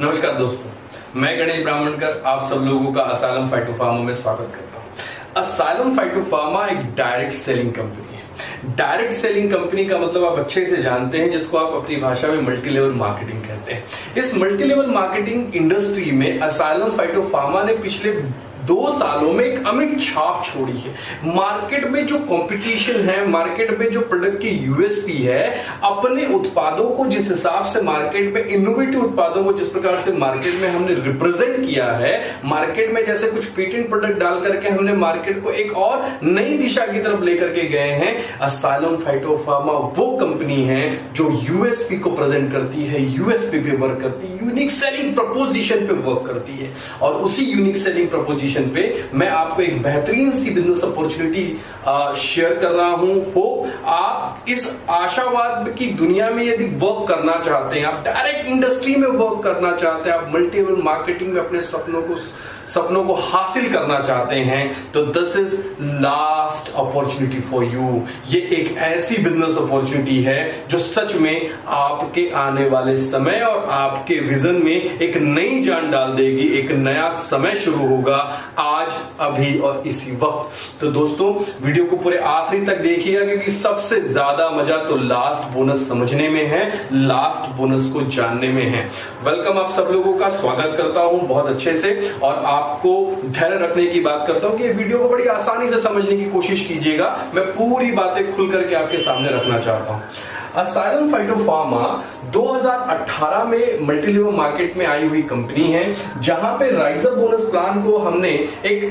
नमस्कार दोस्तों, मैं गणेश ब्राह्मणकर आप सब लोगों का असाइलम फाइटोफार्मा में स्वागत करता हूं। असाइलम फाइटोफार्मा एक डायरेक्ट सेलिंग कंपनी है। डायरेक्ट सेलिंग कंपनी का मतलब आप अच्छे से जानते हैं, जिसको आप अपनी भाषा में मल्टी लेवल मार्केटिंग कहते हैं। इस मल्टी लेवल मार्केटिंग इंडस्ट्री में असाइलम फाइटोफार्मा ने पिछले 2 सालों में एक अमिट छाप छोड़ी है। मार्केट में जो कंपटीशन है, मार्केट में जो प्रोडक्ट की यूएसपी है, अपने उत्पादों को जिस हिसाब से मार्केट में, इनोवेटिव उत्पादों को जिस प्रकार से मार्केट में हमने रिप्रेजेंट किया है, मार्केट में जैसे कुछ पेटेंट प्रोडक्ट डाल करके हमने मार्केट को एक और नई दिशा की तरफ लेकर के गए हैं। असाइलम फाइटोफार्मा वो कंपनी है जो यूएसपी को प्रेजेंट करती है, यूएसपी पे वर्क करती है, यूनिक सेलिंग प्रपोजिशन पे वर्क करती है। और उसी यूनिक सेलिंग प्रपोजिशन पे मैं आपको एक बेहतरीन सी बिजनेस अपॉर्चुनिटी शेयर कर रहा हूं। हो आप इस आशावाद की दुनिया में यदि वर्क करना चाहते हैं, आप डायरेक्ट इंडस्ट्री में वर्क करना चाहते हैं, आप मल्टी लेवल मार्केटिंग में अपने सपनों को हासिल करना चाहते हैं, तो this is last opportunity for you. ये एक ऐसी बिजनेस अपॉर्चुनिटी है जो सच में आपके आने वाले समय और आपके विजन में एक नई जान डाल देगी। एक नया समय शुरू होगा आज, अभी और इसी वक्त। तो दोस्तों, वीडियो को पूरे आखिरी तक देखिएगा, क्योंकि सबसे ज्यादा मजा तो लास्ट बोनस समझने में है, लास्ट बोनस को जानने में है। वेलकम आप सब लोगों का स्वागत करता हूं बहुत अच्छे से, और आपको धैर्य रखने की बात करता हूं कि ये वीडियो को बड़ी आसानी से समझने की कोशिश कीजिएगा। मैं पूरी बातें खुल करके आपके सामने रखना चाहता हूं। असाइलम फाइटोफार्मा 2018 में मल्टी लेवल मार्केट में आई हुई कंपनी है, जहां पे राइज अप बोनस प्लान को हमने एक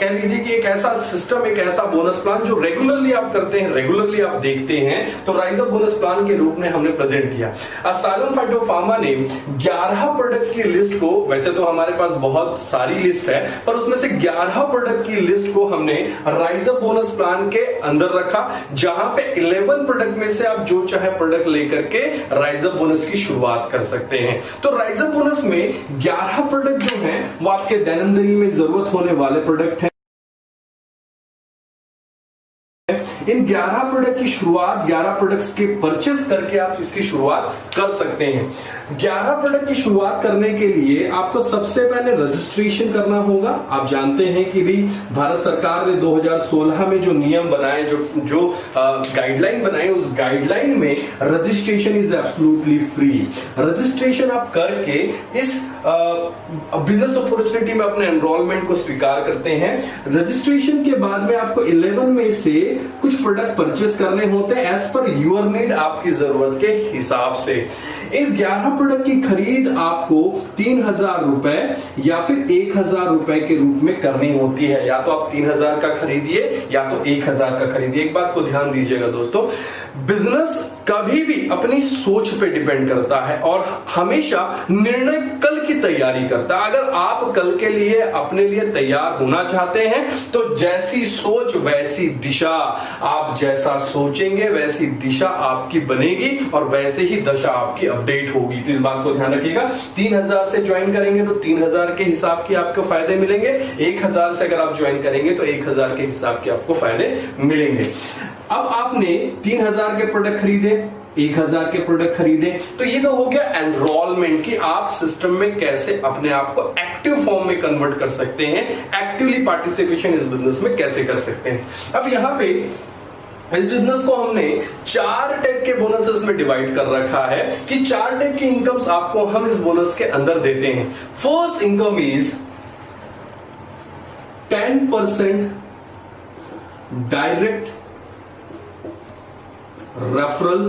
कह लीजिए कि एक ऐसा सिस्टम, एक ऐसा बोनस प्लान जो रेगुलरली आप करते हैं, रेगुलरली आप देखते हैं, तो राइज अप बोनस प्लान के रूप में हमने प्रेजेंट किया। असाइलम फाइटोफार्मा ने 11 प्रोडक्ट की लिस्ट को, वैसे तो हमारे पास बहुत सारी लिस्ट है, पर उसमें से 11 प्रोडक्ट की लिस्ट को हमने राइज अप बोनस प्लान के अंदर रखा, जहां पे 11 प्रोडक्ट में से आप जो चाहे प्रोडक्ट लेकर के राइज अप बोनस की शुरुआत कर सकते हैं। तो राइज अप बोनस में 11 प्रोडक्ट जो हैं वो आपके दैनंदिनी में जरूरत होने वाले प्रोडक्ट हैं। इन 11 प्रोडक्ट की शुरुआत, 11 प्रोडक्ट्स के परचेस करके आप इसकी शुरुआत कर सकते हैं। 11 प्रोडक्ट की शुरुआत करने के लिए आपको सबसे पहले रजिस्ट्रेशन करना होगा। आप जानते हैं कि भी भारत सरकार ने 2016 में जो नियम बनाए, जो गाइडलाइन बनाए, उस गाइडलाइन में registration is absolutely free. Registration आप करके इस बिजनेस अपॉर्चुनिटी में अपने एनरोलमेंट को स्वीकार करते हैं। रजिस्ट्रेशन के बाद में आपको 11 में से कुछ प्रोडक्ट परचेस करने होते हैं एज पर यूर नीड, आपकी जरूरत के हिसाब से। इन 11 प्रोडक्ट की खरीद आपको 3000 रुपए या फिर 1000 रुपए के रूप में करनी होती है। या तो आप 3000 का खरीदिए या तो 1000 का खरीदिए। एक बात को ध्यान दीजिएगा दोस्तों, बिजनेस कभी भी अपनी सोच पे डिपेंड करता है और हमेशा निर्णय कल की तैयारी करता है। अगर आप कल के लिए अपने लिए तैयार होना चाहते हैं, तो जैसी सोच वैसी दिशा, आप जैसा सोचेंगे वैसी दिशा आपकी बनेगी और वैसे ही दशा आपकी अपडेट होगी। तो इस बात को ध्यान रखिएगा। 3000 से ज्वाइन करेंगे तो 3000 के हिसाब के आपको फायदे मिलेंगे। 1000 से अगर आप ज्वाइन करेंगे तो 1000 के हिसाब के आपको फायदे मिलेंगे। अब आपने 3000 के प्रोडक्ट खरीदे, 1000 के प्रोडक्ट खरीदे, तो ये तो हो गया एनरोलमेंट कि आप सिस्टम में कैसे अपने आप को एक्टिव फॉर्म में कन्वर्ट कर सकते हैं, एक्टिवली पार्टिसिपेशन इस बिजनेस में कैसे कर सकते हैं। अब यहां पे इस बिजनेस को हमने 4 टाइप के बोनसेस में डिवाइड कर रखा है कि 4 टाइप की इनकम्स आपको हम इस बोनस के अंदर देते हैं। First income is 10% direct referral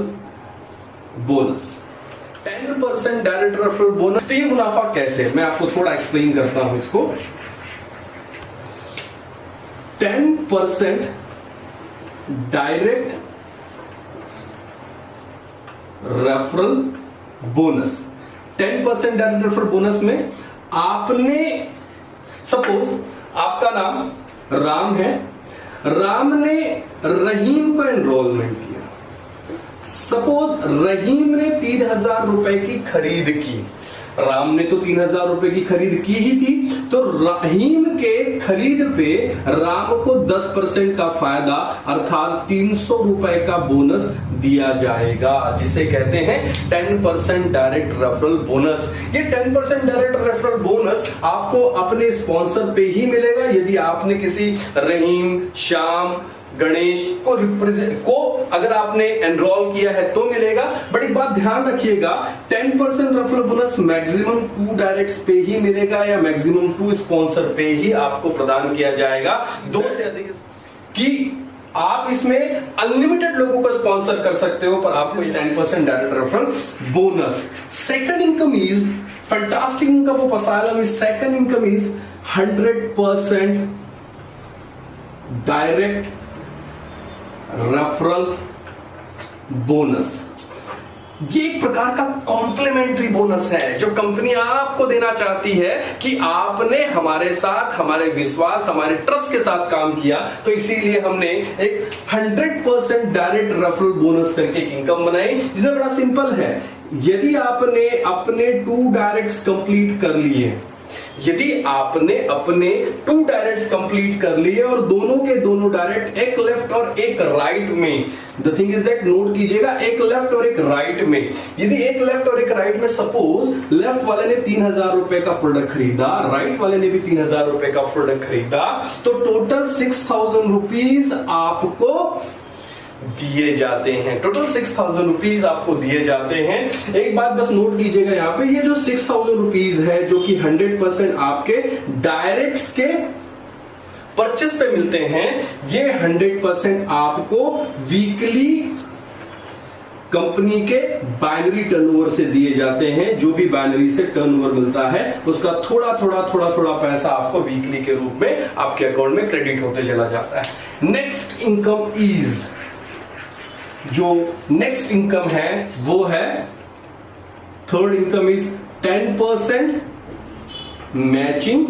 bonus. 10% direct referral bonus. तो ये मुनाफा कैसे, मैं आपको थोड़ा एक्सप्लेन करता हूं इसको। 10% direct referral bonus. 10% direct referral bonus में आपने, सपोज आपका नाम राम है, राम ने रहीम को एनरोलमेंट किया। सपोज रहीम ने 3000 रुपए की खरीद की, राम ने तो 3,000 रुपए की खरीद की ही थी, तो रहीम के खरीद पे राम को 10% का फायदा अर्थात 300 रुपए का बोनस दिया जाएगा, जिसे कहते हैं 10% डायरेक्ट रेफरल बोनस। ये 10% डायरेक्ट रेफरल बोनस आपको अपने स्पॉन्सर पे ही मिलेगा यदि आपने किसी रहीम, श्याम, गणेश को अगर आपने एनरोल किया है तो मिलेगा। बट एक बात ध्यान रखिएगा, 10% रेफरल बोनस मैक्सिमम 2 डायरेक्ट्स पे ही मिलेगा या मैक्सिमम 2 स्पॉन्सर पे ही आपको प्रदान किया जाएगा। 2 से अधिक कि आप इसमें अनलिमिटेड लोगों को स्पॉन्सर कर सकते हो, पर आपको 10% direct referral bonus. Second income is fantastic income of asylum is second income is 100% direct referral bonus. ये एक प्रकार का कॉम्प्लीमेंट्री बोनस है जो कंपनी आपको देना चाहती है कि आपने हमारे साथ, हमारे विश्वास, हमारे ट्रस्ट के साथ काम किया, तो इसीलिए हमने एक 100% डायरेक्ट रेफरल बोनस करके एक इनकम बनाई, जिसमें बड़ा सिंपल है। यदि आपने अपने 2 डायरेक्ट्स कंप्लीट कर लिए, यदि आपने अपने 2 डायरेक्ट्स कंप्लीट कर लिए और दोनों के दोनों डायरेक्ट, एक लेफ्ट और एक राइट में, the thing is that, note कीजिएगा, एक लेफ्ट और एक राइट में, यदि एक लेफ्ट और एक राइट में, सपोज लेफ्ट वाले ने 3,000 रुपए का प्रोडक्ट खरीदा, राइट वाले ने भी 3,000 रुपए का प्रोडक्ट खरीदा, तो टोटल 6,000 रुपीज आपको दिए जाते हैं। टोटल 6,000 रुपीज आपको दिए जाते हैं। एक बात बस नोट कीजिएगा, यहां पे ये जो 6,000 रुपीज है जो कि 100% आपके डायरेक्ट्स के परचेस पे मिलते हैं, ये 100% आपको वीकली कंपनी के बाइनरी टर्नओवर से दिए जाते हैं। जो भी बाइनरी से टर्नओवर मिलता है उसका थोड़ा पैसा आपको वीकली के रूप में आपके अकाउंट में क्रेडिट होते चला जाता है। नेक्स्ट इनकम इज, जो नेक्स्ट इनकम है वो है third income is 10% matching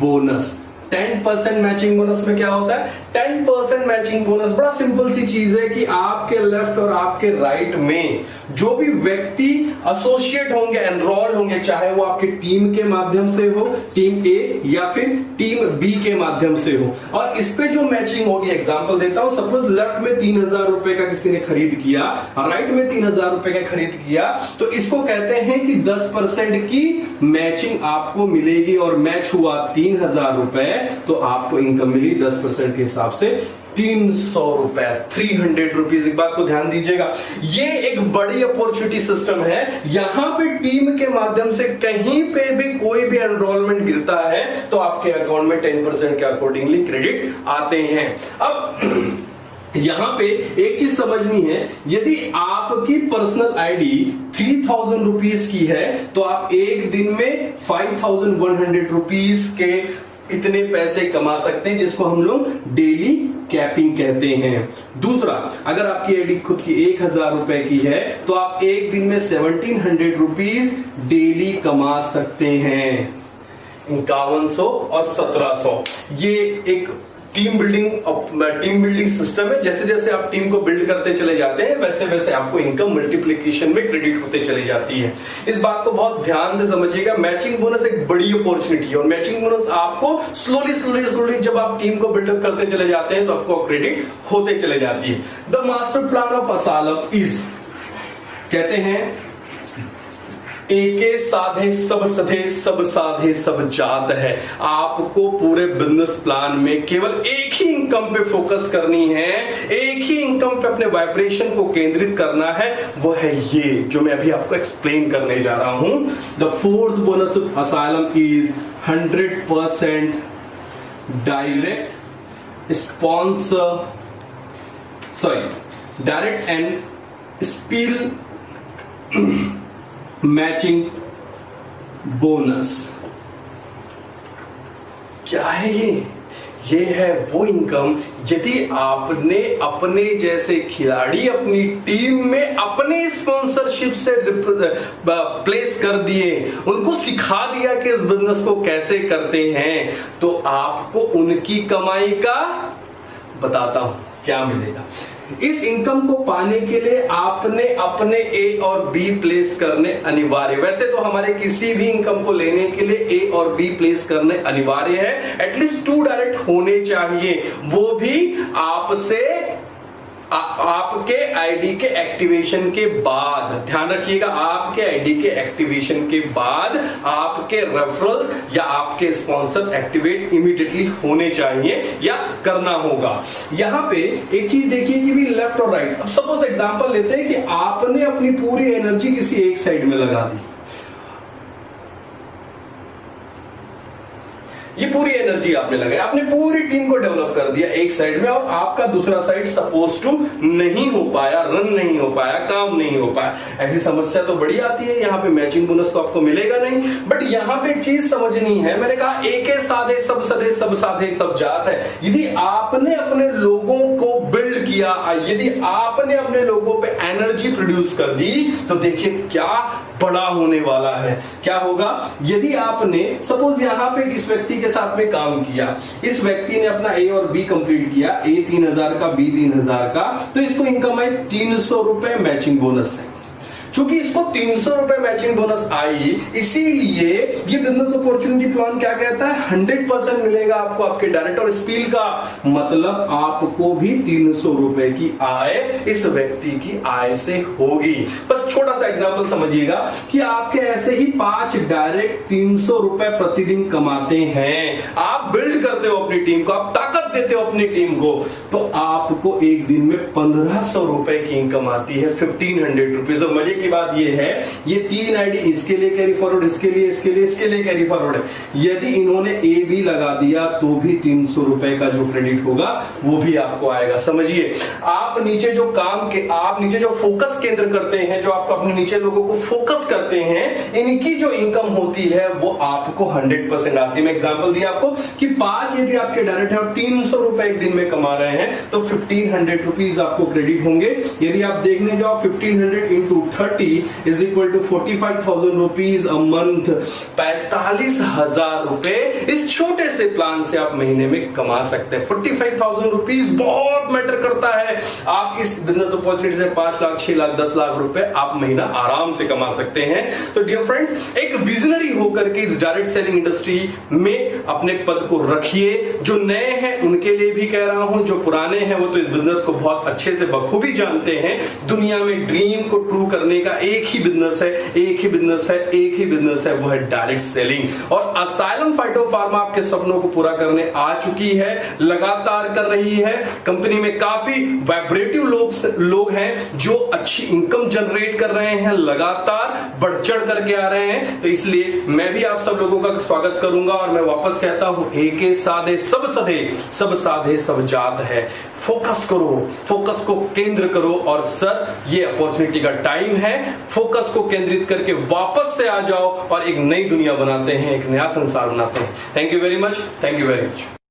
bonus. 10% matching bonus में क्या होता है? 10% मैचिंग बोनस बड़ा सिंपल सी चीज है कि आपके लेफ्ट और आपके राइट में जो भी व्यक्ति एसोसिएट होंगे, एनरोल्ड होंगे, चाहे वो आपके टीम के माध्यम से हो, टीम ए या फिर टीम बी के माध्यम से हो, और इस पे जो मैचिंग होगी, एग्जांपल देता हूं, सपोज लेफ्ट में 3,000 रुपए का किसी ने खरीद किया, राइट में 3,000 रुपए का खरीद किया, तो इसको कहते हैं कि 10% की मैचिंग आपको मिलेगी और मैच हुआ 3,000 रुपए, तो आपको इनकम मिली 10% के हिसाब से 300 रुपए, 300 रुपीज। एक बात को ध्यान दीजिएगा, ये एक बड़ी अपॉर्चुनिटी सिस्टम है। यहां पे टीम के माध्यम से कहीं पे भी कोई भी एनरोलमेंट गिरता है तो आपके अकाउंट में 10% के अकॉर्डिंगली क्रेडिट आते हैं। अब यहां पे एक चीज समझनी है, यदि आपकी पर्सनल आईडी 3,000 रुपीज की है तो आप एक दिन में 5,100 रुपीज के इतने पैसे कमा सकते हैं, जिसको हम लोग डेली कैपिंग कहते हैं। दूसरा, अगर आपकी आईडी खुद की 1,000 रुपए की है तो आप एक दिन में 1,700 रुपीज डेली कमा सकते हैं। 5100 और 1,700, ये एक टीम बिल्डिंग सिस्टम है। जैसे जैसे आप टीम को बिल्ड करते चले जाते हैं वैसे वैसे आपको इनकम मल्टीप्लिकेशन में क्रेडिट होते चली जाती है। इस बात को बहुत ध्यान से समझिएगा, मैचिंग बोनस एक बड़ी अपॉर्चुनिटी है और मैचिंग बोनस आपको स्लोली जब आप टीम को बिल्डअप करते चले जाते हैं तो आपको क्रेडिट होते चले जाती है। The master plan of Aslam is, कहते हैं, एके साधे सब सधे, सब साधे सब जात है। आपको पूरे बिजनेस प्लान में केवल एक ही इनकम पे फोकस करनी है, एक ही इनकम पे अपने वाइब्रेशन को केंद्रित करना है, वो है ये जो मैं अभी आपको एक्सप्लेन करने जा रहा हूं। The fourth bonus of asylum is 100% direct sponsor, direct and spill matching bonus. क्या है ये है वो इनकम, यदि आपने अपने जैसे खिलाड़ी अपनी टीम में अपने स्पॉन्सरशिप से प्लेस कर दिए, उनको सिखा दिया कि इस बिजनेस को कैसे करते हैं, तो आपको उनकी कमाई का बताता हूं क्या मिलेगा। इस इनकम को पाने के लिए आपने अपने ए और बी प्लेस करने अनिवार्य। वैसे तो हमारे किसी भी इनकम को लेने के लिए ए और बी प्लेस करने अनिवार्य है, एटलीस्ट 2 डायरेक्ट होने चाहिए, वो भी आपसे आपके आईडी के एक्टिवेशन के बाद। ध्यान रखिएगा, आपके आईडी के एक्टिवेशन के बाद आपके रेफरल या आपके स्पॉन्सर एक्टिवेट इमीडिएटली होने चाहिए या करना होगा। यहां पे एक चीज देखिए कि भी लेफ्ट और राइट। अब सपोज एग्जांपल लेते हैं कि आपने अपनी पूरी एनर्जी किसी एक साइड में लगा दी, ये पूरी एनर्जी आपने लगाई, आपने पूरी टीम को डेवलप कर दिया एक साइड में, और आपका दूसरा साइड सपोज टू नहीं हो पाया, रन नहीं हो पाया, काम नहीं हो पाया। ऐसी समस्या तो बड़ी आती है, यहाँ पे मैचिंग बोनस तो आपको मिलेगा नहीं। बट यहाँ पे एक चीज समझनी है, मैंने कहा एके साधे सब सधे, सब साधे सब जात है। यदि आपने अपने लोगों को बिल्ड किया, यदि आपने अपने लोगों पे एनर्जी प्रोड्यूस कर दी, तो देखिए क्या बड़ा होने वाला है। क्या होगा, यदि आपने सपोज यहां पे इस व्यक्ति के साथ में काम किया, इस व्यक्ति ने अपना ए और बी कंप्लीट किया, ए 3000 का, बी 3000 का, तो इसको इनकम आई 300 रुपए मैचिंग बोनस है। चूंकि इसको 300 रुपए मैचिंग बोनस आई, इसीलिए ये बिजनेस अपॉर्चुनिटी प्लान क्या कहता है, 100% मिलेगा आपको आपके डायरेक्ट और स्पील का, मतलब आपको भी 300 रुपए की आय इस व्यक्ति की आय से होगी। बस छोटा सा एग्जांपल समझिएगा कि आपके ऐसे ही 5 डायरेक्ट 300 रुपए प्रतिदिन कमाते हैं। आप बिल्ड करते हो अपनी टीम को, आप ताकत देते हो अपनी टीम को, तो आपको एक दिन में 1500 रुपए की इनकम आती है, 1500 रुपीज। और मजे की बात यह है, ये 3 आईडी इसके लिए कैरी फॉरवर्ड, इसके लिए, इसके लिए, इसके लिए कैरी फॉरवर्ड है। यदि इन्होंने ए भी लगा दिया तो भी 300 रुपए का जो क्रेडिट होगा वो भी आपको आएगा। समझिए, आप नीचे जो काम के, आप नीचे जो फोकस केंद्र करते हैं, जो आप अपने नीचे लोगों को फोकस करते हैं, इनकी जो इनकम होती है वो आपको 100% आती है। मैं एग्जांपल दिया आपको कि 5 यदि आपके डायरेक्ट है और 300 रुपए एक दिन में कमा रहे हैं, तो 1500 रुपीज आपको क्रेडिट होंगे। यदि आप देखने जाओ 1500 into 30 is equal to 45,000 rupees a month, 45,000 रुपए इस छोटे से प्लान से आप महीने में कमा सकते हैं। 45,000 रुपीज बहुत मैटर करता है। आप इस बिजनेस अपॉर्चुनिटी से 5 लाख, 6 लाख, 10 लाख रुपए आप महीना आराम से कमा सकते हैं। तो डियर फ्रेंड्स, एक विजनरी होकर के इस डायरेक्ट सेलिंग इंडस्ट्री में अपने पद को रखिए। जो नए हैं उनके लिए भी कह रहा हूं, जो पुराने हैं वो तो इस बिजनेस को बहुत अच्छे से बखूबी जानते हैं। दुनिया में ड्रीम को ट्रू करने का एक ही बिजनेस है, एक ही बिजनेस है, एक ही बिजनेस है, वो है डायरेक्ट सेलिंग। और असाइलम फाइटोफार्मा आपके सपनों को पूरा करने आ चुकी है, लगातार कर रही है। कंपनी में काफी वाइब्रेटिव लोग हैं जो अच्छी इनकम जनरेट कर रहे हैं, लगातार बढ़ चढ़ करके आ रहे हैं। तो इसलिए मैं भी आप सब लोगों का स्वागत करूंगा और मैं वापस कहता हूं, एके साधे सब सधे, सब साधे सब जात है। फोकस करो, फोकस को केंद्र करो, और सर ये अपॉर्चुनिटी का टाइम है। फोकस को केंद्रित करके वापस से आ जाओ और एक नई दुनिया बनाते हैं, एक नया संसार बनाते हैं। Thank you very much, thank you very much.